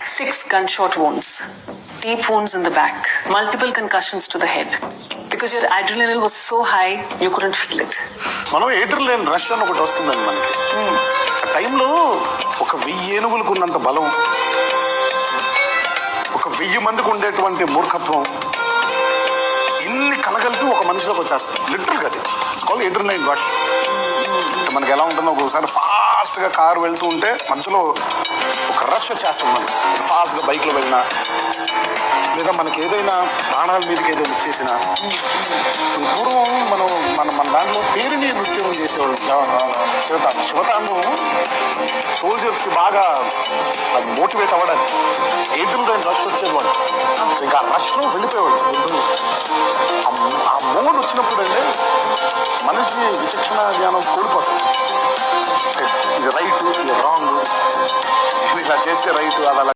6 gunshot wounds, deep wounds in the back, multiple concussions to the head. Because your adrenaline was so high, you couldn't feel it. మనం ఏడ్రినలేని rush అని ఒకటి వస్తుందండి మనకి. ఆ టైంలో 1000 ఏనుగులకు ఉన్నంత బలం, 1000 మందికి ఉండేటువంటి మూర్ఖత్వం, ఇన్ని కలగలిపి ఒక మనిషిలోకి వచ్చేస్తుంది. లిటరల్గా అది కాల్ ఏడ్రినలైన్ రష్. మనకి ఎలా ఉంటుందో ఒకసారి ఫాస్ట్గా కారు వెళ్తూ ఉంటే మధ్యలో ఒక రష్ వచ్చేస్తుంది. మనకి ఫాస్ట్గా బైక్లో వెళ్ళినా, లేదా మనకి ఏదైనా ప్రాణాల మీదకి ఏదైనా చేసినా. పూర్వం మన దాంట్లో పేరుని నృత్యం చేసేవాళ్ళు. శివతాండవం సోల్జర్స్కి బాగా అది మోటివేట్ అవ్వడానికి ఏడ్రినలైన్ రష్ వచ్చేవాడు. ఇంకా రష్లో వెళ్ళిపోయేవాడు యుద్ధంలో. ఆ మోడ్ వచ్చినప్పుడు అంటే మనిషి విచక్షణ జ్ఞానం కోల్పోతుంది. ఇది రైట్, ఇది రాంగ్, ఇలా చేస్తే రైట్, అలా